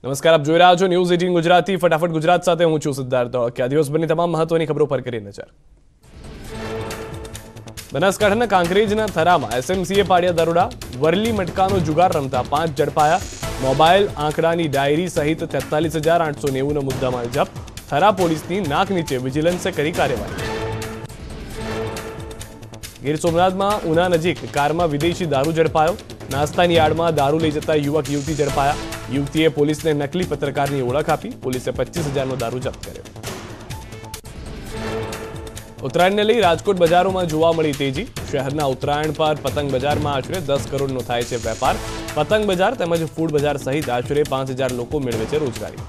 નમસ્કાર, આપ જોઈ રહ્યા છો ન્યૂઝ 18 ગુજરાતી. ફટાફટ ગુજરાત સાથે હું છું સિદ્ધાર્થ કે આ દિવસભરની તમામ મહત્વની ખબરો પર કરી નજર. બનાસકાંઠાના કાંકરેજના થરામાં એસએમસીએ પાડ્યા દરોડા. વરલી મટકાનો જુગાર રમતા 5 ઝડપાયા. મોબાઈલ, આંકડાની ડાયરી સહિત 43,890નો મુદ્દામાલ જપ્ત. થરા પોલીસની નાક નીચે વિજિલન્સે કરી કાર્યવાહી. ગીર સોમનાથમાં ઉના નજીક કારમાં વિદેશી દારૂ ઝડપાયો. નાસ્તાની આડમાં દારૂ લઈ જતા યુવક યુવતી ઝડપાયા. યુવતીએ પોલીસને નકલી પત્રકારની ઓળખ આપી. પોલીસે 25,000નો દારૂ જપ્ત કર્યો. ઉત્તરાયણને લઈ રાજકોટ બજારોમાં જોવા મળી તેજી. શહેરના ઉત્તરાયણ પર પતંગ બજારમાં આશરે 10 કરોડનો થાય છે વેપાર. પતંગ બજાર તેમજ ફૂડ બજાર સહિત આશરે 5,000 લોકો મેળવે છે રોજગારી.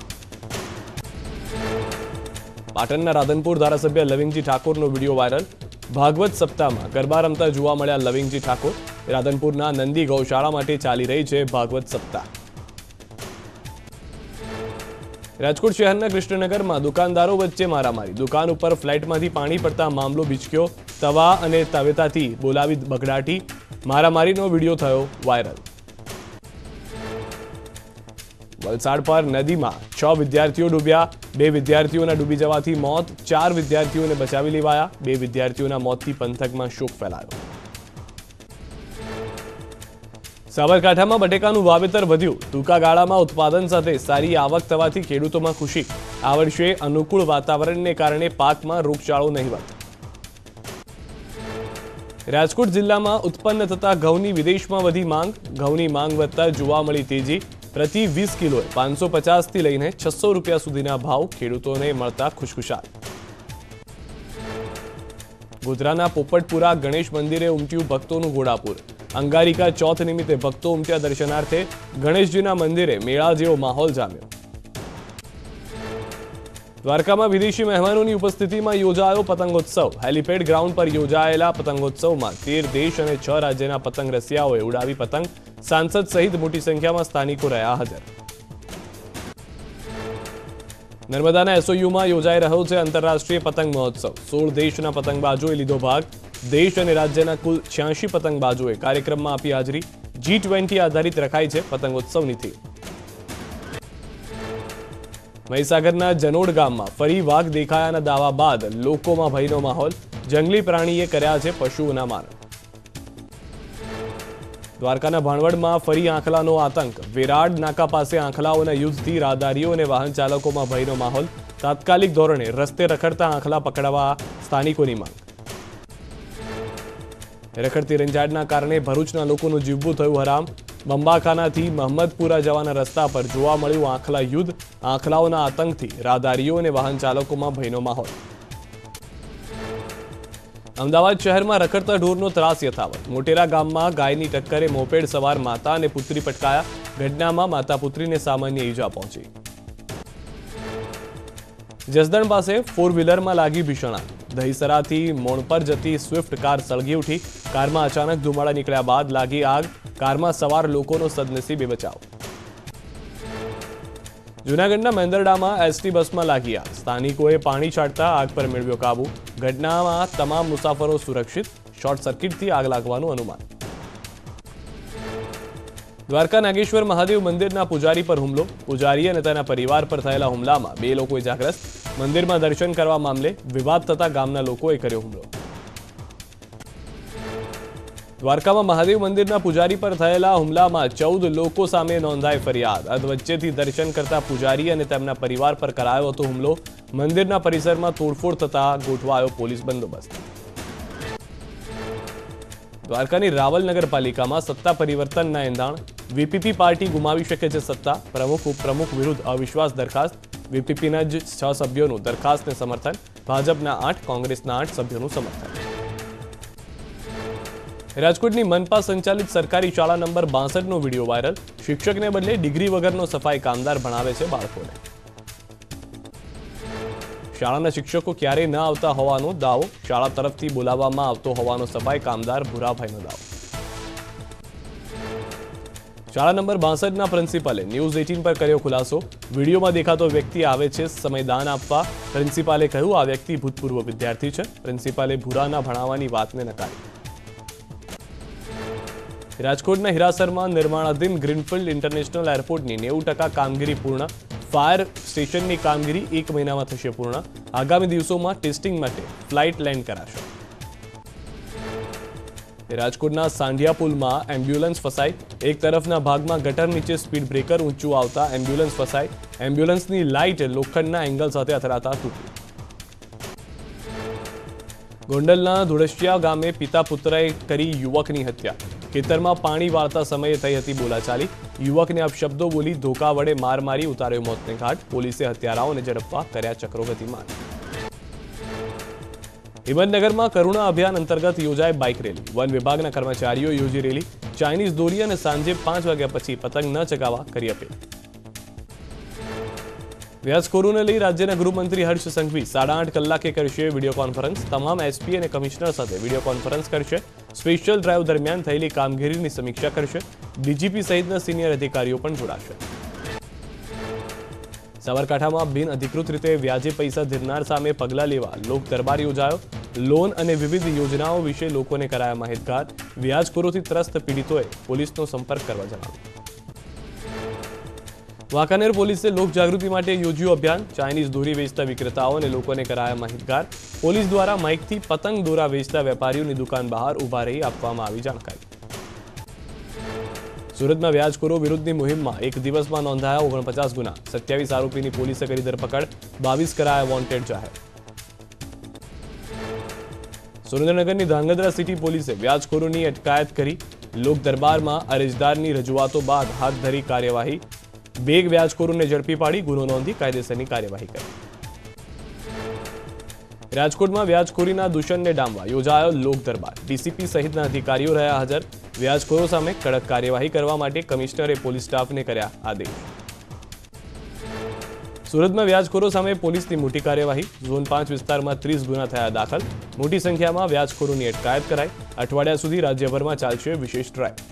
પાટણના રાધનપુર ધારાસભ્ય લવિંગજી ઠાકોરનો વિડીયો વાયરલ. ભાગવત સપ્તાહમાં ગરબા રમતા જોવા મળ્યા લવિંગજી ઠાકોર. રાધનપુરના નંદી ગૌશાળા માટે ચાલી રહી છે ભાગવત સપ્તાહ. રાજકોટ શહેરના કૃષ્ણનગરમાં દુકાનદારો વચ્ચે મારામારી. દુકાન ઉપર ફ્લાઇટમાંથી પાણી પડતા મામલો ભીચક્યો. તવા અને તવેતાથી બોલાવી બગડાટી. મારામારીનો વિડીયો થયો વાયરલ. વલસાડ પર નદીમાં 6 વિદ્યાર્થીઓ ડૂબ્યા. 2 વિદ્યાર્થીઓના ડૂબી જવાથી મોત. 4 વિદ્યાર્થીઓને બચાવી લેવાયા. 2 વિદ્યાર્થીઓના મોતથી પંથકમાં શોક ફેલાયો. સાબરકાંઠામાં બટેકાનું વાવેતર વધ્યું. ટૂંકા ગાળામાં ઉત્પાદન સાથે સારી આવક થવાથી ખેડૂતોમાં ખુશી. આ વર્ષે અનુકૂળ વાતાવરણને કારણે પાકમાં રોગચાળો નહિવત. રાજકોટ જિલ્લામાં ઉત્પન્ન થતા ઘઉંની વિદેશમાં વધી માંગ. ઘઉંની માંગ વધતા જોવા મળી તેજી. પ્રતિ 20 કિલોએ 550થી લઈને 600 રૂપિયા સુધીના ભાવ ખેડૂતોને મળતા ખુશખુશાલ. ગોધરાના પોપટપુરા ગણેશ મંદિરે ઉમટ્યું ભક્તોનું ઘોડાપુર. અંગારિકા ચોથ નિમિત્તે ભક્તો ઉમટ્યા દર્શનાર્થે. ગણેશજીના મંદિરે મેળા જેવો માહોલ જામ્યો. દ્વારકામાં વિદેશી મહેમાનોની ઉપસ્થિતિમાં યોજાયો પતંગોત્સવ. હેલીપેડ ગ્રાઉન્ડ પર યોજાયેલા પતંગોત્સવમાં 13 દેશ અને 6 રાજ્યના પતંગ રસિયાઓએ ઉડાવી પતંગ. સાંસદ સહિત મોટી સંખ્યામાં સ્થાનિકો રહ્યા હાજર. નર્મદાના એસઓયુમાં યોજાઈ રહ્યો છે આંતરરાષ્ટ્રીય પતંગ મહોત્સવ. 16 દેશના પતંગબાજોએ લીધો ભાગ. દેશ અને રાજ્યના કુલ 86 પતંગબાજોએ કાર્યક્રમમાં આપી હાજરી. G20 આધારિત રખાઈ છે પતંગોત્સવની થીમ. મહીસાગરના જનોડ ગામમાં ફરી વાઘ દેખાયાના દાવા બાદ લોકોમાં ભયનો માહોલ. જંગલી પ્રાણીએ કર્યા છે પશુઓના મારણ. દ્વારકાના ભાણવડમાં ફરી આંખલાનો આતંક. વિરાડ નાકા પાસે આંખલાઓના યુદ્ધથી રાહદારીઓ અને વાહન ચાલકોમાં ભયનો માહોલ. તાત્કાલિક ધોરણે રસ્તે રખડતા આંખલા પકડવા સ્થાનિકોની માંગ. રખડતી રંજાડના કારણે ભરૂચના લોકોનું જીવવું થયું હરામ. બંબાખાનાથી મહમ્મદપુરા જવાના રસ્તા પર જોવા મળ્યું આંખલા યુદ્ધ. આંખલાઓના આતંકથી રાહદારીઓ અને વાહન ચાલકોમાં ભયનો માહોલ. અમદાવાદ શહેરમાં રખડતા ઢોરનો ત્રાસ યથાવત. મોટેરા ગામમાં ગાયની ટક્કરે મોપેડ સવાર માતા અને પુત્રી પટકાયા. ઘટનામાં માતા પુત્રીને સામાન્ય ઈજા પહોંચી. જસદણ પાસે 4 વ્હીલરમાં લાગી ભીષણ આગ. દહીસરાથી મોણપર જતી સ્વિફ્ટ કાર સળગી ઉઠી. કારમાં અચાનક ધુમાડા નીકળ્યા બાદ લાગી આગ. કારમાં સવાર લોકોનો સદનસીબે બચાવ. જૂનાગઢના મેંદરડામાં એસટી બસમાં લાગી આગ. સ્થાનિકોએ પાણી છાંટતા આગ પર મેળવ્યો કાબુ. ઘટનામાં તમામ મુસાફરો સુરક્ષિત. શોર્ટ સર્કિટથી આગ લાગવાનું અનુમાન. દ્વારકા નાગેશ્વર મહાદેવ મંદિરના પૂજારી પર હુમલો. પૂજારી અને તેના પરિવાર પર થયેલા હુમલામાં 2 લોકો ઇજાગ્રસ્ત. મંદિરમાં દર્શન કરવા મામલે વિવાદ થતા ગામના લોકોએ કર્યો હુમલો. દ્વારકામાં મહાદેવ મંદિરના પૂજારી પર થયેલા હુમલામાં 14 લોકો સામે નોંધાઈ ફરિયાદ. અધવચ્ચેથી દર્શન કરતા પૂજારી અને તેમના પરિવાર પર કરાયો હતો હુમલો. મંદિરના પરિસરમાં તોડફોડ થતા ગોઠવાયો પોલીસ બંદોબસ્ત. દ્વારકાની રાવલ નગરપાલિકામાં સત્તા પરિવર્તનના એંધાણ. વીપીપી પાર્ટી ગુમાવી શકે છે સત્તા. પ્રમુખ ઉપપ્રમુખ વિરુદ્ધ અવિશ્વાસ દરખાસ્ત. વીપીપીના જ 6 સભ્યોનું દરખાસ્તને સમર્થન. ભાજપના 8, કોંગ્રેસના 8 સભ્યોનું સમર્થન. રાજકોટની મનપા સંચાલિત સરકારી શાળા નંબર 62નો વિડીયો વાયરલ. શિક્ષકને બદલે ડિગ્રી વગરનો સફાઈ કામદાર ભણાવે છે બાળકોને. શાળાના શિક્ષકો ક્યારેય ન આવતા હોવાનો દાવો. શાળા તરફથી બોલાવવામાં આવતો હોવાનો સફાઈ કામદાર ભૂરાભાઈનો દાવો. શાળા નંબર 62ના પ્રિન્સિપાલે ન્યૂઝ 18 પર કર્યો ખુલાસો. વિડીયોમાં દેખાતો વ્યક્તિ આવે છે સમયદાન આપવા. પ્રિન્સિપાલે કહ્યું આ વ્યક્તિ ભૂતપૂર્વ વિદ્યાર્થી છે. પ્રિન્સિપાલે ભૂરાના ભણાવવાની વાતને નકારી. રાજકોટના હીરાસરમાં નિર્માણાધીન ગ્રીનફિલ્ડ ઇન્ટરનેશનલ એરપોર્ટની 90% કામગીરી પૂર્ણ. ફાયર સ્ટેશનની કામગીરી 1 મહિનામાં થશે પૂર્ણ. આગામી દિવસોમાં ટેસ્ટિંગ માટે ફ્લાઇટ લેન્ડ કરાશે. રાજકોટના સાંઢિયા પુલમાં એમ્બ્યુલન્સ ફસાઈ. એક તરફના ભાગમાં ગટર નીચે સ્પીડ બ્રેકર ઊંચું આવતા એમ્બ્યુલન્સ ફસાઈ. એમ્બ્યુલન્સની લાઇટ લોખંડના એંગલ સાથે અથડાતા તૂટી. ગોંડલના ધુળસિયા ગામે પિતા પુત્રએ કરી યુવકની હત્યા. ખેતરમાં પાણી વાળતા સમયે થઈ હતી બોલાચાલી. યુવકને અપશબ્દો બોલી ધોકા વડે માર મારી ઉતાર્યો મોતને ઘાટ. પોલીસે હત્યારાઓને ઝડપવા કર્યા ચક્રો ગતિમાન. હિંમતનગરમાં કરુણા અભિયાન અંતર્ગત યોજાય બાઇક રેલી. વન વિભાગના કર્મચારીઓ યોજી રેલી. ચાઇનીઝ દોરી અને સાંજે 5 વાગ્યા પછી પતંગ ન ચગાવવા કરી અપીલ. વ્યાજખોરોને લઈ રાજ્યના ગૃહમંત્રી હર્ષ સંઘવી 8.5 કલાકે કરશે વિડીયો કોન્ફરન્સ. તમામ એસપી અને કમિશનર સાથે વિડીયો કોન્ફરન્સ કરશે. સ્પેશિયલ ડ્રાઈવ દરમિયાન થયેલી કામગીરીની સમીક્ષા કરશે. ડીજીપી સહિતના સિનિયર અધિકારીઓ પણ જોડાશે. સાબરકાંઠામાં બિન અધિકૃત રીતે વ્યાજે પૈસા ધીરનાર સામે પગલાં લેવા લોક દરબાર યોજાયો. લોન અને વિવિધ યોજનાઓ વિશે લોકોને કરાયા માહિતગાર. વ્યાજખોરોથી ત્રસ્ત પીડિતોએ પોલીસનો સંપર્ક કરવા જણાવ્યું. વાંકાનેર પોલીસે લોકજાગૃતિ માટે યોજ્યું અભિયાન. ચાઇનીઝ દોરી વેચતા વિક્રેતાઓ અને લોકોને કરાયા માહિતગાર. પોલીસ દ્વારા માઇકથી પતંગ દોરા વેચતા વેપારીઓની દુકાન બહાર ઊભા રહી આપવામાં આવી જાણકારી. સુરતમાં વ્યાજખોરો વિરુદ્ધની મુહિમમાં એક દિવસમાં નોંધાયા 49 ગુના. 27 આરોપીની પોલીસે કરી ધરપકડ. 22 કરાયા વોન્ટેડ જાહેર. સુરેન્દ્રનગરની ધાંગધ્રા સિટી પોલીસે વ્યાજખોરોની અટકાયત કરી. લોક દરબારમાં અરજદારની રજૂઆતો બાદ હાથ ધરી કાર્યવાહી. 2 વ્યાજખોરોને ઝડપી પાડી ગુનો નોંધી કાયદેસરની કાર્યવાહી કરી. રાજકોટમાં વ્યાજખોરીના દૂષણને ડામવા યોજાયો લોક દરબાર. ડીસીપી સહિતના અધિકારીઓ રહ્યા હાજર. વ્યાજખોરો સામે કડક કાર્યવાહી કરવા માટે કમિશનરે પોલીસ સ્ટાફને કર્યા આદેશ. સુરતમાં વ્યાજખોરો સામે પોલીસની મોટી કાર્યવાહી. ઝોન 5 વિસ્તારમાં 30 ગુના થયા દાખલ. મોટી સંખ્યામાં વ્યાજખોરોની અટકાયત કરાઈ. અઠવાડિયા સુધી રાજ્યભરમાં ચાલશે વિશેષ ડ્રાઈવ.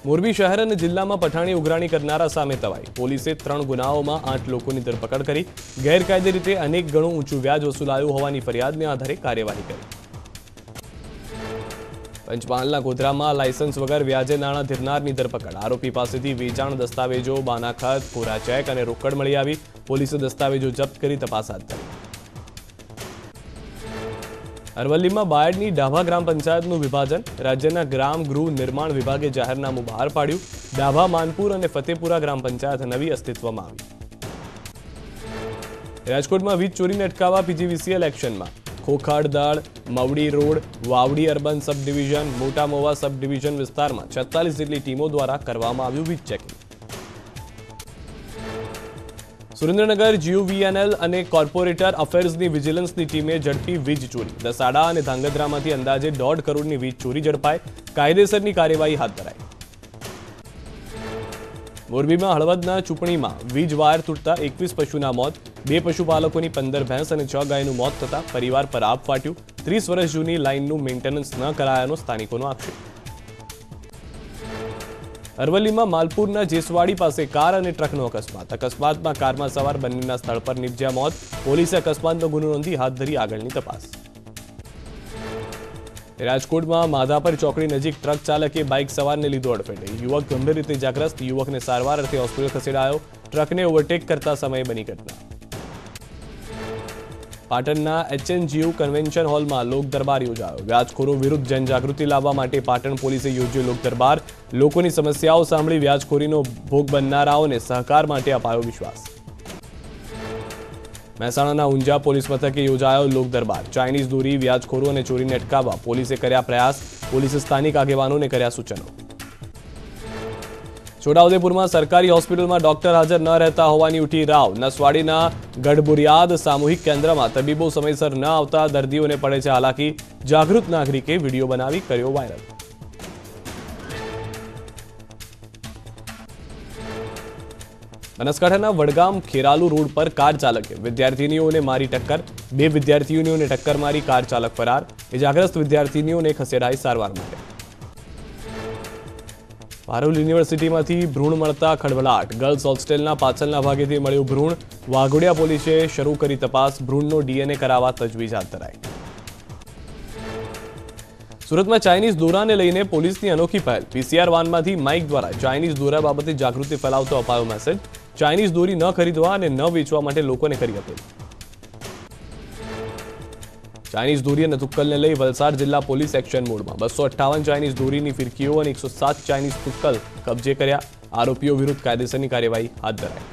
મોરબી શહેર અને જિલ્લામાં પઠાણી ઉઘરાણી કરનારા સામે તવાઈ. પોલીસે 3 ગુનાઓમાં 8 લોકોની ધરપકડ કરી. ગેરકાયદે રીતે અનેક ગણું ઊંચું વ્યાજ વસૂલાયું હોવાની ફરિયાદને આધારે કાર્યવાહી કરી. પંચમહાલના ગોધરામાં લાયસન્સ વગર વ્યાજે નાણાં ધીરનારની ધરપકડ. આરોપી પાસેથી વેચાણ દસ્તાવેજો, બાનાખત, કોરા ચેક અને રોકડ મળી આવી. પોલીસે દસ્તાવેજો જપ્ત કરી તપાસ હાથ ધરી. અરવલ્લીમાં બાયડની ડાભા ગ્રામ પંચાયતનું વિભાજન. રાજ્યના ગ્રામ ગૃહ નિર્માણ વિભાગે જાહેરનામું બહાર પાડ્યું. ડાભા, માનપુર અને ફતેપુરા ગ્રામ પંચાયત નવી અસ્તિત્વમાં આવી. રાજકોટમાં વીજ ચોરીને અટકાવવા પીજીવીસીએલ એક્શનમાં. Khokhaddal, Mavdi road, Vavdi urban sub division, Mota Mova સબ ડિવિઝન વિસ્તારમાં 46 જેટલી ટીમો દ્વારા કરવામાં આવ્યું વીજ ચેકિંગ. સુરેન્દ્રનગર જીયુવીએનએલ અને કોર્પોરેટર અફેર્સની વિજિલન્સની ટીમે ઝડપી વીજ ચોરી. દસાડા અને ધાંગધ્રામાંથી અંદાજે 1.5 કરોડની વીજ ચોરી ઝડપાઈ. કાયદેસરની કાર્યવાહી હાથ ધરાઈ. મોરબીમાં હળવદના ચૂંટણીમાં વીજ વાયર તૂટતા 21 પશુના મોત. 2 પશુપાલકોની 15 ભેંસ અને 6 ગાયનું મોત થતા પરિવાર પર આપ ફાટ્યું. 30 વર્ષ જૂની લાઇનનું મેન્ટેનન્સ ન કરાયાનો સ્થાનિકોનો આક્ષેપ. અરવલ્લીમાં માલપુરના જેસવાડી પાસે કાર અને ટ્રકનો અકસ્માત. અકસ્માતમાં કારમાં સવાર બંનેના સ્થળ પર નિપજ્યા મોત. પોલીસે અકસ્માતનો ગુનો નોંધી હાથ ધરી આગળની તપાસ. રાજકોટમાં માધાપર ચોકડી નજીક ટ્રક ચાલકે બાઇક સવારને લીધો અડફેટે. યુવક ગંભીર રીતે ઇજાગ્રસ્ત. યુવકને સારવાર અર્થે હોસ્પિટલ ખસેડાયો. ટ્રકને ઓવરટેક કરતા સમયે બની ઘટના. પાટણના એચએનજીયુ કન્વેન્શન હોલમાં લોક દરબાર યોજાયો. વ્યાજખોરો વિરુદ્ધ જનજાગૃતિ લાવવા માટે પાટણ પોલીસે યોજ્યો લોક દરબાર. લોકોની સમસ્યાઓ સાંભળી વ્યાજખોરીનો ભોગ બનનારાઓને સહકાર માટે અપાયો વિશ્વાસ. મહેસાણાના ઊંઝા પોલીસ મથકે યોજાયો લોક દરબાર. ચાઇનીઝ દોરી, વ્યાજખોરો અને ચોરીને અટકાવવા પોલીસે કર્યા પ્રયાસ. પોલીસે સ્થાનિક આગેવાનોને કર્યા સૂચનો. છોટાઉદેપુરમાં સરકારી હોસ્પિટલમાં ડોક્ટર હાજર ન રહેતા હોવાની ઉઠી રાવ. નસવાડીના ગઢબુરિયાદ સામૂહિક કેન્દ્રમાં તબીબો સમયસર ન આવતા દર્દીઓને પડે છે હાલાકી. જાગૃત નાગરિકે વિડીયો બનાવી કર્યો વાયરલ. બનાસકાંઠાના વડગામ ખેરાલુ રોડ પર કાર ચાલકે વિદ્યાર્થીનીઓને મારી ટક્કર. 2 વિદ્યાર્થીઓને ટક્કર મારી કાર ચાલક ફરાર. ઇજાગ્રસ્ત વિદ્યાર્થીનીઓને ખસેડાઈ સારવાર માટે. પારુલ યુનિવર્સિટીમાંથી ભ્રૂણ મળતા ખળભળાટ. ગર્લ્સ હોસ્ટેલના પાછળના ભાગેથી મળ્યું ભ્રૂણ. વાઘોડિયા પોલીસે શરૂ કરી તપાસ. ભ્રૂણનો ડીએનએ કરાવવા તજવીજ હાથ ધરાઈ. સુરતમાં ચાઇનીઝ દોરાને લઈને પોલીસની અનોખી પહેલ. પીસીઆર વાનમાંથી માઇક દ્વારા ચાઇનીઝ દોરા બાબતે જાગૃતિ ફેલાવતો અપાયો મેસેજ. ચાઇનીઝ દોરી ન ખરીદવા અને ન વેચવા માટે લોકોને કરી અપીલ. ચાઇનીઝ દોરી અને તુક્કલને લઈ વલસાડ જિલ્લા પોલીસ એક્શન મોડમાં. 258 ચાઇનીઝ દોરીની ફિરકીઓ અને 107 ચાઇનીઝ તુક્કલ કબજે કર્યા. આરોપીઓ વિરુદ્ધ કાયદેસરની કાર્યવાહી હાથ ધરાઈ.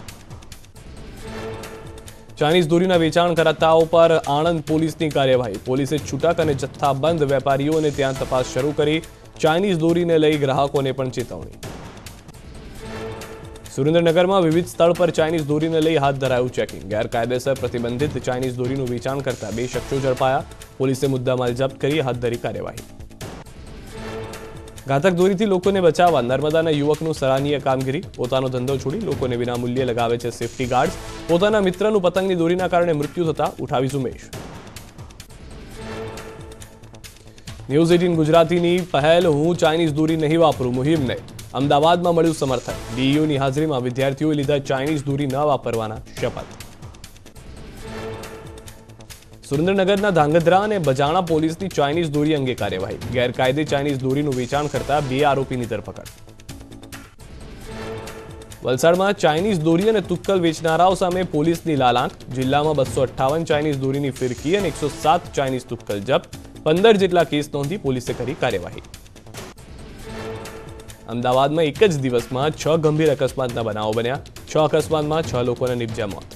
ચાઇનીઝ દોરીના વેચાણ કરતાઓ પર આણંદ પોલીસની કાર્યવાહી. પોલીસે છૂટક અને જથ્થાબંધ વેપારીઓને ત્યાં તપાસ શરૂ કરી. ચાઇનીઝ દોરીને લઈ ગ્રાહકોને પણ ચેતવણી. સુરેન્દ્રનગરમાં વિવિધ સ્થળ પર ચાઇનીઝ દોરીને લઈ હાથ ધરાયું ચેકિંગ. ગેરકાયદેસર પ્રતિબંધિત ચાઇનીઝ દોરીનું વેચાણ કરતા 2 શખ્સો ઝડપાયા. પોલીસે મુદ્દામાલ જપ્ત કરી હાથ ધરી કાર્યવાહી. ઘાતક દોરીથી લોકોને બચાવવા નર્મદાના યુવકનું સરાહનીય કામગીરી. પોતાનો ધંધો છોડી લોકોને વિનામૂલ્યે લગાવે છે સેફટી ગાર્ડ્સ. પોતાના મિત્રનું પતંગની દોરીના કારણે મૃત્યુ થતા ઉઠાવી ઝુંબેશ. ન્યૂઝ 18 ગુજરાતીની પહેલ હું ચાઇનીઝ દોરી નહીં વાપરું મુહિમને અમદાવાદમાં મળ્યું સમર્થન. ડીયુની હાજરીમાં વિદ્યાર્થીઓએ લીધા ચાઇનીઝ દોરી ન વાપરવાના શપથ. સુરેન્દ્રનગરના ધાંગધ્રા અને બજાણા પોલીસની ચાઇનીઝ દોરી અંગે કાર્યવાહી. ગેરકાયદે ચાઇનીઝ દોરીનું વેચાણ કરતા 2 આરોપીની ધરપકડ. વલસાડમાં ચાઇનીઝ દોરી અને તુક્કલ વેચનારાઓ સામે પોલીસની લાલાંક. જિલ્લામાં 258 ચાઇનીઝ દોરીની ફિરકી અને 107 ચાઇનીઝ તુક્કલ જપ્ત. 15 જેટલા કેસ નોંધી પોલીસે કરી કાર્યવાહી. અમદાવાદમાં એક જ દિવસમાં 6 ગંભીર અકસ્માતના બનાવો બન્યા. 6 અકસ્માતમાં 6 લોકોના નિપજ્યા મોત.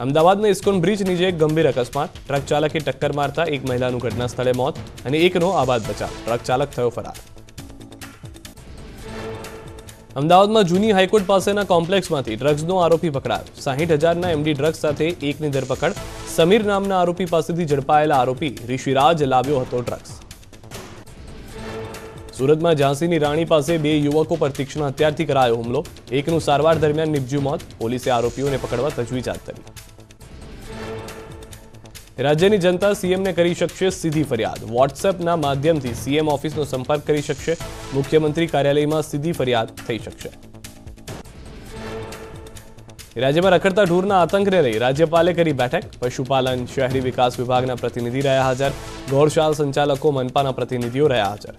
અમદાવાદમાં ઇસ્કોન બ્રિજ નીચે એક ગંભીર અકસ્માત. ટ્રક ચાલકે ટક્કર મારતા એક મહિલાનું ઘટના સ્થળે મોત અને એકનો આબાદ બચાવ. ટ્રક ચાલક થયો ફરાર. અમદાવાદમાં જૂની હાઈકોર્ટ પાસેના કોમ્પ્લેક્સમાંથી ડ્રગ્સનો આરોપી પકડાયો. 60,000ના એમડી ડ્રગ્સ સાથે એકની ધરપકડ. સમીર નામના આરોપી પાસેથી ઝડપાયેલા આરોપી ઋષિરાજ લાવ્યો હતો ડ્રગ્સ. સુરતમાં ઝાંસીની રાણી પાસે 2 યુવકો પર તીક્ષ્ણ હથિયારથી કરાયો હુમલો. એકનું સારવાર દરમિયાન નિપજ્યું મોત. પોલીસે આરોપીઓને પકડવા તજવીજ હાથ ધરી. રાજ્યની જનતા સીએમને કરી શકશે સીધી ફરિયાદ. વોટ્સએપના માધ્યમથી સીએમ ઓફિસનો સંપર્ક કરી શકશે. મુખ્યમંત્રી કાર્યાલયમાં સીધી ફરિયાદ થઈ શકશે. રાજ્યમાં રખડતા ઢોરના આતંકને લઈ રાજ્યપાલે કરી બેઠક. પશુપાલન શહેરી વિકાસ વિભાગના પ્રતિનિધિ રહ્યા હાજર. ગૌશાળા સંચાલકો મનપાના પ્રતિનિધિઓ રહ્યા હાજર.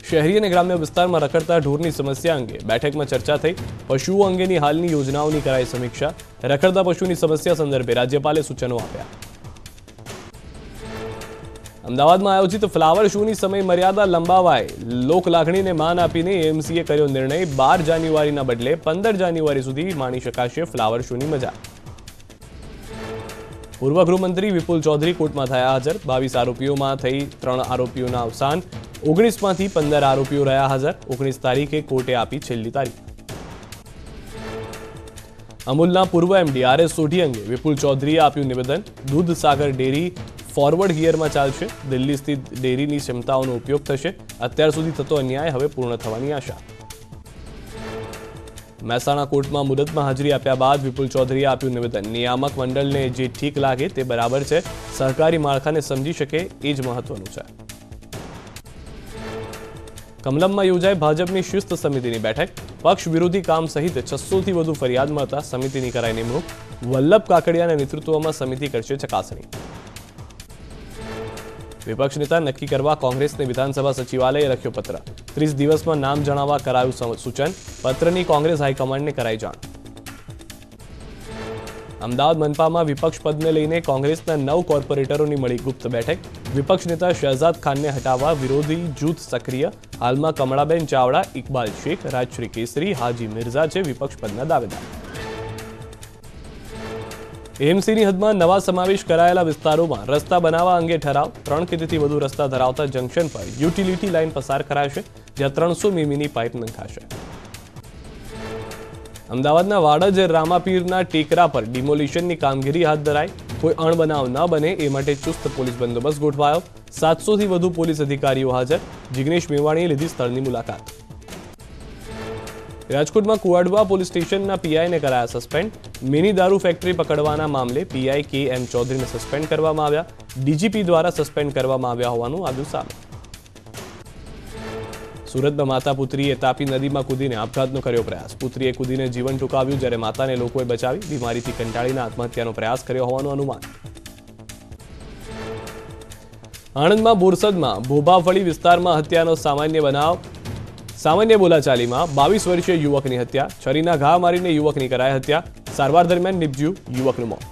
શહેરી અને ગ્રામ્ય વિસ્તારમાં રખડતા ઢોરની સમસ્યા અંગે બેઠકમાં ચર્ચા થઈ. પશુઓ અંગેની હાલની યોજનાઓની કરાઈ સમીક્ષા. રખડતા પશુની સમસ્યા સંદર્ભે રાજ્યપાલે સૂચનો આપ્યા. અમદાવાદમાં આયોજિત ફ્લાવર શોની સમય મર્યાદા લંબાવાય. લોક લાગણીને માન આપીને એએમસીએ કર્યો નિર્ણય. 12 જાન્યુઆરીના બદલે 15 જાન્યુઆરી સુધી માણી શકાશે ફ્લાવર શોની મજા. પૂર્વ ગૃહમંત્રી વિપુલ ચૌધરી કોર્ટમાં થયા હાજર. 22 આરોપીઓમાં થઈ 3 આરોપીઓના અવસાન. 19માંથી 15 આરોપીઓ રહ્યા હાજર. 19 તારીખે કોર્ટે આપી છેલ્લી તારીખ. અમૂલના પૂર્વ એમડી આરએસ સોઢી અંગે વિપુલ ચૌધરીએ આપ્યું નિવેદન. દૂધસાગર ડેરી ફોરવર્ડ ગિયરમાં ચાલશે. દિલ્હી સ્થિત ડેરીની ક્ષમતાઓનો ઉપયોગ થશે. અત્યાર સુધી થતો અન્યાય હવે પૂર્ણ થવાની આશા. મહેસાણા કોર્ટમાં મુદતમાં હાજરી આપ્યા બાદ વિપુલ ચૌધરીએ આપ્યું નિવેદન. નિયામક મંડળને જે ઠીક લાગે તે બરાબર છે. સહકારી માળખાને સમજી શકે એ જ મહત્વનું છે. કમલમમાં યોજાઈ ભાજપની શિસ્ત સમિતિની બેઠક. પક્ષ વિરોધી કામ સહિત 600થી વધુ ફરિયાદ મળતા સમિતિની કરાઈ નિમણૂક. વલ્લભ કાકડિયાના નેતૃત્વમાં સમિતિ કરશે ચકાસણી. વિપક્ષ નેતા નક્કી કરવા કોંગ્રેસને વિધાનસભા સચિવાલયે લખ્યો પત્ર. 30 દિવસમાં નામ જણાવવા કરાયું સૂચન. પત્રની કોંગ્રેસ હાઈકમાન્ડને કરાઈ જાણ. અમદાવાદ મનપામાં વિપક્ષ પદને લઈને કોંગ્રેસના 9 કોર્પોરેટરોની મળી ગુપ્ત બેઠક. વિપક્ષ નેતા શહેજાદ ખાનને હટાવવા વિરોધી જૂથ સક્રિય. હાલમાં કમળાબેન ચાવડા, ઇકબાલ શેખ, રાજશ્રી કેસરી, હાજી મિર્ઝા છે વિપક્ષ પદના દાવેદાર. એએમસીની હદમાં નવા સમાવેશ કરાયેલા વિસ્તારોમાં રસ્તા બનાવવા અંગે ઠરાવ. 3 કે તેથી વધુ રસ્તા ધરાવતા જંકશન પર યુટિલિટી લાઇન પસાર કરાશે, જ્યાં 300 મીમીની પાઇપ નંખાશે. અમદાવાદના વાડજ રામાપીરના ટેકરા પર ડિમોલિશનની કામગીરી હાથ ધરાઈ. કોઈ અણબનાવ ન બને એ માટે ચુસ્ત પોલીસ બંદોબસ્ત ગોઠવાયો. 700થી વધુ પોલીસ અધિકારીઓ હાજર. જિગ્નેશ મેવાણીએ લીધી સ્થળની મુલાકાત. રાજકોટમાં કુવાડવા પોલીસ સ્ટેશનના પીઆઈને કરાયા સસ્પેન્ડ. મિની દારૂ ફેક્ટરી પકડવાના મામલે પીઆઈ KM ચૌધરીને સસ્પેન્ડ કરવામાં આવ્યા. ડીજીપી દ્વારા સસ્પેન્ડ કરવામાં આવ્યા હોવાનું આવ્યું સામે. સુરતમાં માતા પુત્રીએ તાપી નદીમાં કૂદીને આપઘાતનો કર્યો પ્રયાસ. પુત્રીએ કૂદીને જીવન ટૂંકાવ્યું, જ્યારે માતાને લોકોએ બચાવી. બીમારીથી કંટાળીને આત્મહત્યાનો પ્રયાસ કર્યો હોવાનું અનુમાન. આણંદમાં બોરસદમાં ભોભાફળી વિસ્તારમાં હત્યાનો સામાન્ય બોલાચાલીમાં 22 વર્ષીય યુવકની હત્યા. છરીના ઘા મારીને યુવકની કરાઈ હત્યા. સારવાર દરમિયાન નિપજ્યું યુવકનું મોત.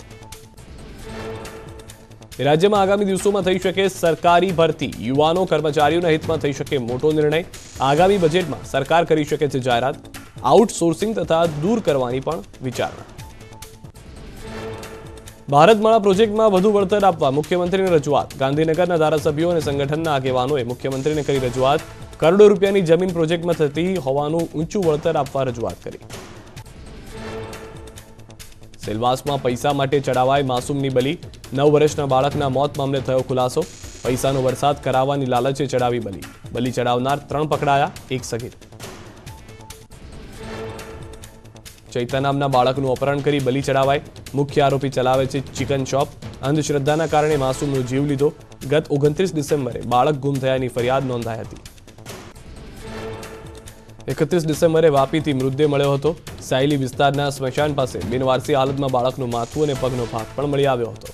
રાજ્યમાં આગામી દિવસોમાં થઈ શકે સરકારી ભરતી. યુવાનો કર્મચારીઓના હિતમાં થઈ શકે મોટો નિર્ણય. આગામી બજેટમાં સરકાર કરી શકે છે જાહેરાત. આઉટસોર્સિંગ તથા દૂર કરવાની પણ વિચારણા. ભારતમાળા પ્રોજેક્ટમાં વધુ વળતર આપવા મુખ્યમંત્રીને રજૂઆત. ગાંધીનગરના ધારાસભ્યો અને સંગઠનના આગેવાનોએ મુખ્યમંત્રીને કરી રજૂઆત. કરોડો રૂપિયાની જમીન પ્રોજેક્ટમાં થતી હોવાનું ઊંચું વળતર આપવા રજૂઆત કરી. સેલવાસમાં પૈસા માટે ચડાવાઈ માસૂમની બલી. 9 વર્ષના બાળકના મોત મામલે થયો ખુલાસો. પૈસાનો વરસાદ કરાવવાની લાલચે ચડાવી બલી. બલી ચડાવનાર 3 પકડાયા, 1 સગીર. ચૈતા નામના બાળકનું અપહરણ કરી બલી ચડાવાય. મુખ્ય આરોપી ચલાવે છે ચિકન શોપ. અંધશ્રદ્ધાના કારણે માસૂમનો જીવ લીધો. ગત 29 ડિસેમ્બરે બાળક ગુમ થયાની ફરિયાદ નોંધાઈ હતી. 31 ડિસેમ્બરે વાપીથી મૃતદેહ મળ્યો હતો. સાયલી વિસ્તારના સ્મશાન પાસે બિનવારસી હાલતમાં બાળકનું માથું અને પગનો ભાગ પણ મળી આવ્યો હતો.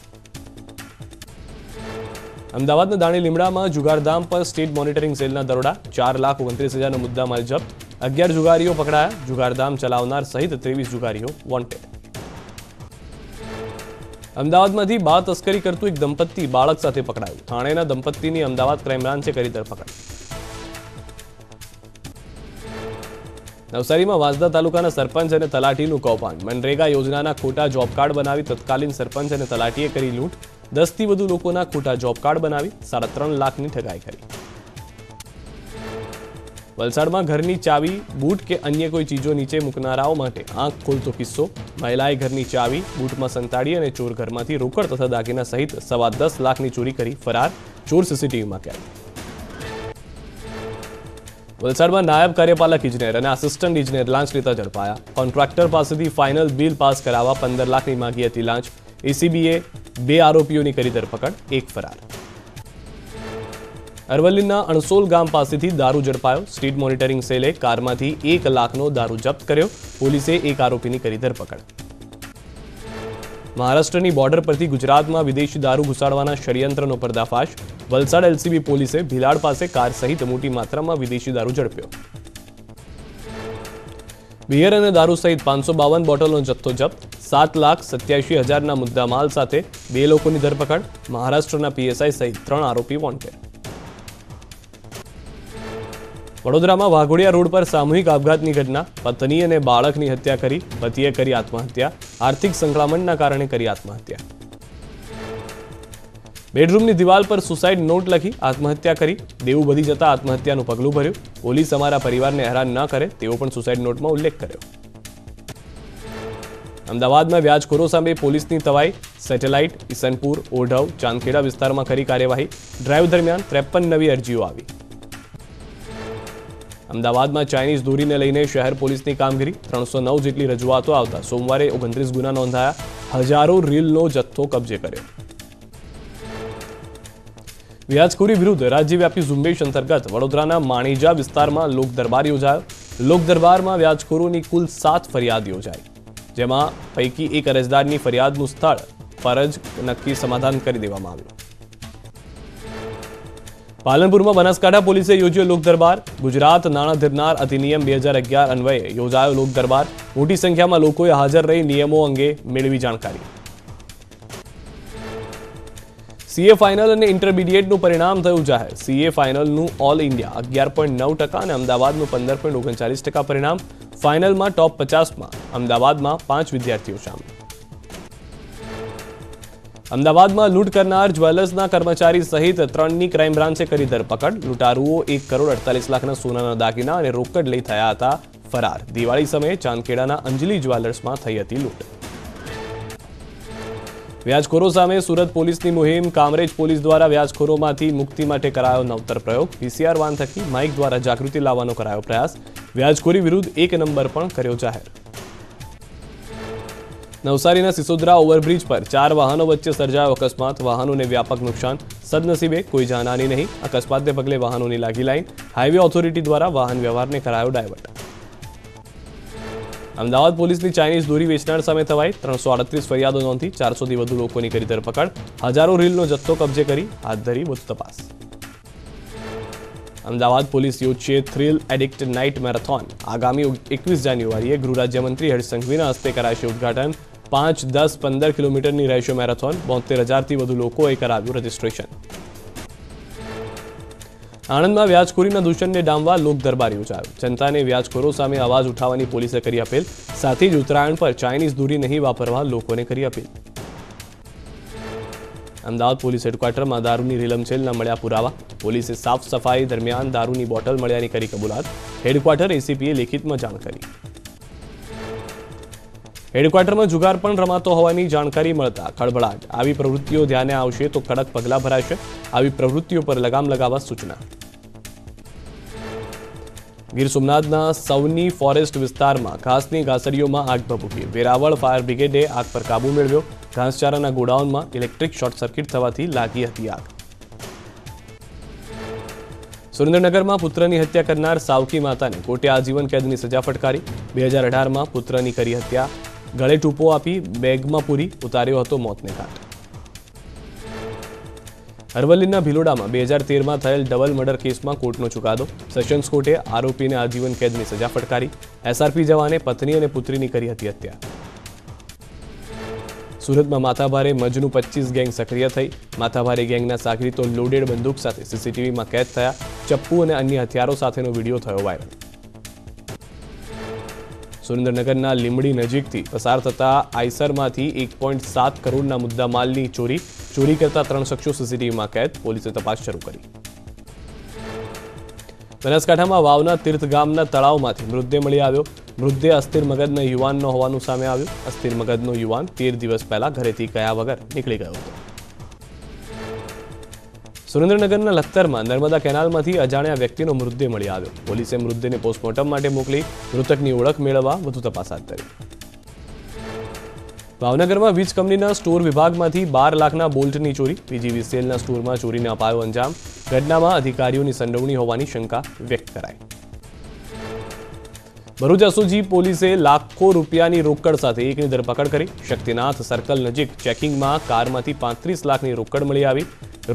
અમદાવાદના દાણી લીમડામાં જુગારધામ પર સ્ટેટ મોનિટરિંગ સેલના દરોડા. 4,29,000નો મુદ્દામાલ જપ્ત. 11 જુગારીઓ પકડાયા. જુગારધામ ચલાવનાર સહિત 23 જુગારીઓ વોન્ટેડ. અમદાવાદમાંથી બાળ તસ્કરી કરતું એક દંપતી બાળક સાથે પકડાયું. થાણેના દંપતીની અમદાવાદ ક્રાઇમ બ્રાન્ચે કરી ધરપકડ. નવસારીમાં વાંસદા તાલુકાના સરપંચ અને તલાટીનું કૌભાંડ. મનરેગા યોજનાના ખોટા જોબ કાર્ડ બનાવી તત્કાલીન સરપંચ અને તલાટીએ કરી લૂંટ. 10થી વધુ લોકોના ખોટા જોબ કાર્ડ બનાવી 3.5 લાખની ઠગાઈ કરી. વલસાડમાં ઘરની ચાવી, બૂટ કે અન્ય કોઈ ચીજો નીચે મૂકનારાઓ માટે આંખ ખોલતો કિસ્સો. મહિલાએ ઘરની ચાવી બૂટમાં સંતાડી અને ચોર ઘરમાંથી રોકડ તથા દાગીના સહિત 10.25 લાખની ચોરી કરી ફરાર. ચોર સીસીટીવીમાં કેદ. વલસાડમાં નાયબ કાર્યપાલક ઇજનેર અને આસિસ્ટન્ટ ઇજનેર લાંચ લેતા ઝડપાયા. કોન્ટ્રાક્ટર પાસેથી ફાઇનલ બિલ પાસ કરાવવા 15 લાખની માંગી હતી લાંચ. એસીબીએ 2 આરોપીઓની કરી ધરપકડ, 1 ફરાર. અરવલ્લીના અણસોલ ગામ પાસેથી દારૂ ઝડપાયો. સ્ટેટ મોનિટરિંગ સેલે કારમાંથી 1 લાખનો દારૂ જપ્ત કર્યો. પોલીસે 1 આરોપીની કરી ધરપકડ. મહારાષ્ટ્રની બોર્ડર પરથી ગુજરાતમાં વિદેશી દારૂ ઘુસાડવાના ષડયંત્રનો પર્દાફાશ. વલસાડ એલસીબી પોલીસે ભીલાડ પાસે કાર સહિત મોટી માત્રામાં વિદેશી દારૂ ઝડપ્યો. બિયર અને દારૂ સહિત 552 બોટલનો જથ્થો જપ્ત. 7,87,000ના મુદ્દામાલ સાથે 2 લોકોની ધરપકડ. મહારાષ્ટ્રના પીએસઆઈ સહિત 3 આરોપી વોન્ટેડ. વડોદરામાં વાઘોડિયા રોડ પર સામૂહિક આપઘાતની ઘટના. પત્ની અને બાળકની હત્યા કરી. પતિએ કરી આત્મહત્યા. આર્થિક સંકળામણના કારણે કરી આત્મહત્યા. બેડરૂમની દિવાલ પર સુસાઇડ નોટ લખી આત્મહત્યા કરી. દેવું વધી જતા આત્મહત્યાનું પગલું ભર્યું. પોલીસ અમારા પરિવારને હેરાન ન કરે તેવો પણ સુસાઇડ નોટમાં ઉલ્લેખ કર્યો. અમદાવાદમાં વ્યાજખોરો સામે પોલીસની તવાઈ. સેટેલાઇટ, ઈસનપુર, ઓઢવ, ચાંદખેડા વિસ્તારમાં કરી કાર્યવાહી. ડ્રાઈવ દરમિયાન 53 નવી અરજીઓ આવી. અમદાવાદમાં ચાઇનીઝ દોરીને લઈને શહેર પોલીસની કામગીરી. 309 જેટલી રજૂઆતો આવતા સોમવારે 29 ગુના નોંધાયા. હજારો રીલનો જથ્થો કબજે કર્યો. વ્યાજખોરી વિરુદ્ધ રાજ્યવ્યાપી ઝુંબેશ અંતર્ગત વડોદરાના માણીજા વિસ્તારમાં લોક દરબાર યોજાયો. લોક દરબારમાં વ્યાજખોરોની કુલ 7 ફરિયાદ યોજાઈ, જેમાં પૈકી 1 અરજદારની ફરિયાદનું સ્થળ પર જ નક્કી સમાધાન કરી દેવામાં આવ્યું. પાલનપુરમાં બનાસકાંઠા પોલીસે યોજ્યો લોક દરબાર. ગુજરાત નાણાં ધીરનાર અધિનિયમ 2011 અન્વયે યોજાયો લોક દરબાર. મોટી સંખ્યામાં લોકોએ હાજર રહી નિયમો અંગે મેળવી જાણકારી. સીએ ફાઇનલ અને ઇન્ટરમીડિયેટનું પરિણામ થયું જાહેર. સીએ ફાઇનલનું ઓલ ઇન્ડિયા 11.9% અને અમદાવાદનું 15.39% પરિણામ. ફાઇનલમાં ટોપ 50માં અમદાવાદમાં 5 વિદ્યાર્થીઓ સામેલ. અમદાવાદમાં લૂંટ કરનાર જ્વેલર્સના કર્મચારી સહિત 3ની ક્રાઇમ બ્રાન્ચે કરી ધરપકડ. લૂંટારુઓ 1,48,00,000ના સોનાના દાગીના અને રોકડ લઈ થયા હતા ફરાર. દિવાળી સમયે ચાંદખેડાના અંજલિ જ્વેલર્સમાં થઈ હતી લૂંટ. વ્યાજખોરો સામે સુરત પોલીસની મુહિમ. કામરેજ પોલીસ દ્વારા વ્યાજખોરોમાંથી મુક્તિ માટે કરાયો નવતર પ્રયોગ. પીસીઆર વાન થકી માઇક દ્વારા જાગૃતિ લાવવાનો કરાયો પ્રયાસ. વ્યાજખોરી વિરુદ્ધ 1 નંબર પણ કર્યો જાહેર. નવસારીના સિસોદરા ઓવરબ્રિજ પર 4 વાહનો વચ્ચે સર્જાયો અકસ્માત. વાહનોને વ્યાપક નુકસાન. સદનસીબે કોઈ જાનહાની નહીં. અકસ્માતને પગલે વાહનોની લાગી લાઈન. હાઈવે ઓથોરિટી દ્વારા વાહન વ્યવહારને કરાયો ડાયવર્ટ. અમદાવાદ પોલીસની ચાઇનીઝ દોરી વેચનાર સામે થવાઈ 338 ફરિયાદો નોંધી, 400થી વધુ લોકોની કરી ધરપકડ, હજારો રીલનો જથ્થો કબજે કરી હાથ ધરી વધુ તપાસ. અમદાવાદ પોલીસ યોજશે થ્રિલ એડિક્ટ નાઇટ મેરેથોન. આગામી 21 જાન્યુઆરીએ ગૃહ રાજ્યમંત્રી હર્ષ સંઘવીના હસ્તે કરાશે ઉદ્ઘાટન. 5, 10, 15 કિલોમીટરની રહેશે મેરેથોન. 72,000થી વધુ લોકોએ કરાવ્યું રજીસ્ટ્રેશન. આણંદમાં વ્યાજખોરીના દૂષણને ડામવા લોક દરબાર યોજાયો. જનતાને વ્યાજખોરો સામે અવાજ ઉઠાવવાની પોલીસે કરી અપીલ. સાથે જ ઉત્તરાયણ પર ચાઇનીઝ દોરી નહીં વાપરવા લોકોને કરી અપીલ. અમદાવાદ પોલીસ હેડક્વાર્ટરમાં દારૂની રીલમછેલના મળ્યા પુરાવા. પોલીસે સાફ સફાઈ દરમિયાન દારૂની બોટલ મળ્યાની કરી કબૂલાત. હેડક્વાર્ટર એસીપીએ લેખિતમાં જાણ કરી. હેડક્વાર્ટરમાં જુગાર પણ રમાતો હોવાની જાણકારી મળતા ખળભળાટ. આવી પ્રવૃત્તિઓ ધ્યાને આવશે તો કડક પગલાં ભરાશે. આવી પ્રવૃત્તિઓ પર લગામ લગાવવા સૂચના. ગીર સોમનાથના સૌની ફોરેસ્ટ વિસ્તારમાં ઘાસની ઘાસડીઓમાં આગ ભભૂકી. વેરાવળ ફાયર બ્રિગેડે આગ પર કાબુ મેળવ્યો. ઘાસચારાના ગોડાઉનમાં ઇલેક્ટ્રિક શોર્ટ સર્કિટ થવાથી લાગી હતી આગ. સુરેન્દ્રનગરમાં પુત્રની હત્યા કરનાર સાવકી માતાને કોર્ટે આજીવન કેદની સજા ફટકારી. 2018માં પુત્રની કરી હત્યા. ગળે ટૂંપો આપી બેગમાં પૂરી ઉતાર્યો હતો મોતને ઘાટ. અરવલ્લીના ભિલોડામાં 2013માં થયેલ ડબલ મર્ડર કેસમાં કોર્ટનો ચુકાદો. સેશન્સ કોર્ટે આરોપીને આજીવન કેદની સજા ફટકારી. એસઆરપી જવાને પત્ની અને પુત્રીની કરી હતી હત્યા. સુરતમાં માથાભારે મજનું 25 ગેંગ સક્રિય થઈ. માથાભારે ગેંગના સાગરીતો લોડેડ બંદૂક સાથે સીસીટીવીમાં કેદ થયા. ચપ્પુ અને અન્ય હથિયારો સાથેનો વિડીયો થયો વાયરલ. સુરેન્દ્રનગરના લીંબડી નજીકથી પસાર થતા આઈસરમાંથી 1.7 કરોડના મુદ્દા માલની ચોરી કરતા 3 શખ્સો સીસીટીવીમાં કેદ. પોલીસે તપાસ શરૂ કરી. બનાસકાંઠામાં વાવના તીર્થ ગામના તળાવમાંથી મૃતદેહ મળી આવ્યો. મૃતદેહ અસ્થિર મગજના યુવાનનો હોવાનું સામે આવ્યું. અસ્થિર મગજનો યુવાન 13 દિવસ પહેલા ઘરેથી ગયા વગર નીકળી ગયો હતો. સુરેન્દ્રનગરના લખતરમાં નર્મદા કેનાલમાંથી અજાણ્યા વ્યક્તિનો મૃતદેહ મળી આવ્યો. પોલીસે મૃતદેહને પોસ્ટમોર્ટમ માટે મોકલી મૃતકની ઓળખ મેળવવા વધુ તપાસ હાથ ધરી. ભાવનગરમાં વીજ કંપનીના સ્ટોર વિભાગમાંથી 12 લાખના બોલ્ટની ચોરી. પીજીવીસીએલના સ્ટોરમાં ચોરીને અપાયો અંજામ. ઘટનામાં અધિકારીઓની સંડોવણી હોવાની શંકા વ્યક્ત કરાઈ. ભરૂચ એસઓજી પોલીસે લાખો રૂપિયાની રોકડ સાથે એકની ધરપકડ કરી. શક્તિનાથ સર્કલ નજીક ચેકિંગમાં કારમાંથી 35 લાખની રોકડ મળી આવી.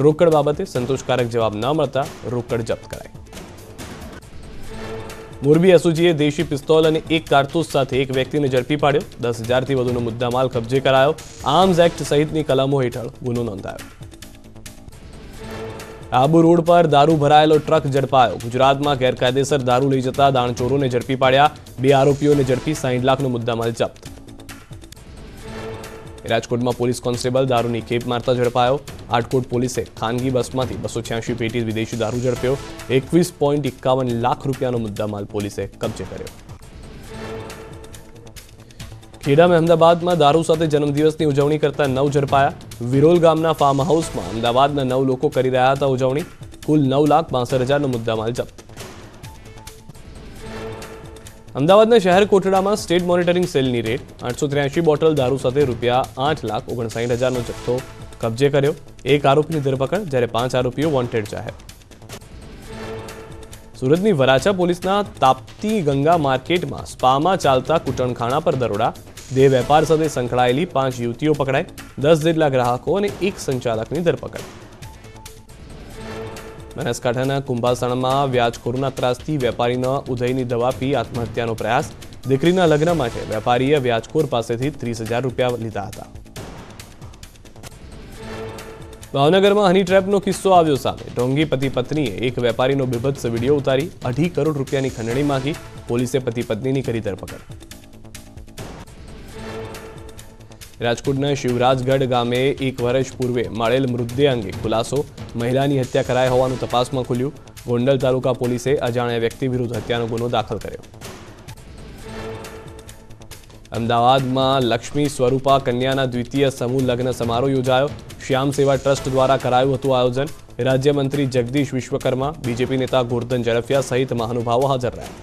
રોકડ બાબતે સંતોષકારક જવાબ ન મળતા રોકડ જપ્ત કરાઈ. મોરબી એસઓજીએ દેશી પિસ્તોલ અને એક કારતૂસ સાથે એક વ્યક્તિને ઝડપી પાડ્યો. 10,000થી વધુનો મુદ્દામાલ કબજે કરાયો. આર્મ્સ એક્ટ સહિતની કલમો હેઠળ ગુનો નોંધાયો. આબુ રોડ પર દારૂ ભરાયેલો ટ્રક ઝડપાયો. ગુજરાતમાં ગેરકાયદેસર દારૂ લઈ જતા દાણચોરોને ઝડપી પાડ્યા. 2 આરોપીઓને ઝડપી 60 લાખનો મુદ્દામાલ જપ્ત. રાજકોટમાં પોલીસ કોન્સ્ટેબલ દારૂની ખેપ મારતા ઝડપાયો. આટકોટ પોલીસે ખાનગી બસમાંથી 286 પેટી વિદેશી દારૂ ઝડપ્યો. 21.51 લાખ રૂપિયાનો મુદ્દામાલ પોલીસે કબજે કર્યો. ખેડા અમદાવાદમાં દારૂ સાથે જન્મદિવસની ઉજવણી કરતા 9 ઝડપાયા. વિરોલ ગામના ફાર્મ હાઉસમાં અમદાવાદના 9 લોકો કરી રહ્યા હતા ઉજવણી. કુલ 9,62,000નો મુદ્દામાલ જપ્ત. અમદાવાદના શહેર કોટડામાં સ્ટેટ મોનિટરિંગ સેલની રેડ. 883 બોટલ દારૂ સાથે ₹8,59,000નો જથ્થો કબજે કર્યો. 1 આરોપીની ધરપકડ, જ્યારે 5 આરોપીઓ વોન્ટેડ જાહેર. સુરતની વરાછા પોલીસના તાપ્તી ગંગા માર્કેટમાં સ્પામાં ચાલતા કૂટણખાણા પર દરોડા. દેહ વેપાર સાથે સંકળાયેલી 5 યુવતીઓ પકડાઈ. 10 જેટલા ગ્રાહકો અને 1 સંચાલકની ધરપકડ. બનાસકાંઠાના કુંભાસણમાં વ્યાજખોરોના ત્રાસથી વેપારીના ઉદયની દવા પી આત્મહત્યાનો પ્રયાસ. દીકરીના લગ્ન માટે વેપારીએ વ્યાજખોર પાસેથી 30,000 રૂપિયા લીધા હતા. ભાવનગરમાં હની ટ્રેપનો કિસ્સો આવ્યો સામે. ઢોંગી પતિ પત્નીએ એક વેપારીનો બીભત્સ વિડીયો ઉતારી 2.5 કરોડ રૂપિયાની ખંડણી માંગી. પોલીસે પતિ પત્નીની કરી ધરપકડ. રાજકોટના શિવરાજગઢ ગામે 1 વર્ષ પૂર્વે મળેલ મૃતદેહ અંગે ખુલાસો. મહિલાની હત્યા કરાઈ હોવાનું તપાસમાં ખુલ્યું. ગોંડલ તાલુકા પોલીસે અજાણ્યા વ્યક્તિ વિરુદ્ધ હત્યાનો ગુનો દાખલ કર્યો. અમદાવાદમાં લક્ષ્મી સ્વરૂપા કન્યાના દ્વિતીય સમૂહ લગ્ન સમારોહ યોજાયો. શ્યામ સેવા ટ્રસ્ટ દ્વારા કરાયું હતું આયોજન. રાજ્યમંત્રી જગદીશ વિશ્વકર્મા, બીજેપી નેતા ગોરધન ઝડફિયા સહિત મહાનુભાવો હાજર રહ્યા.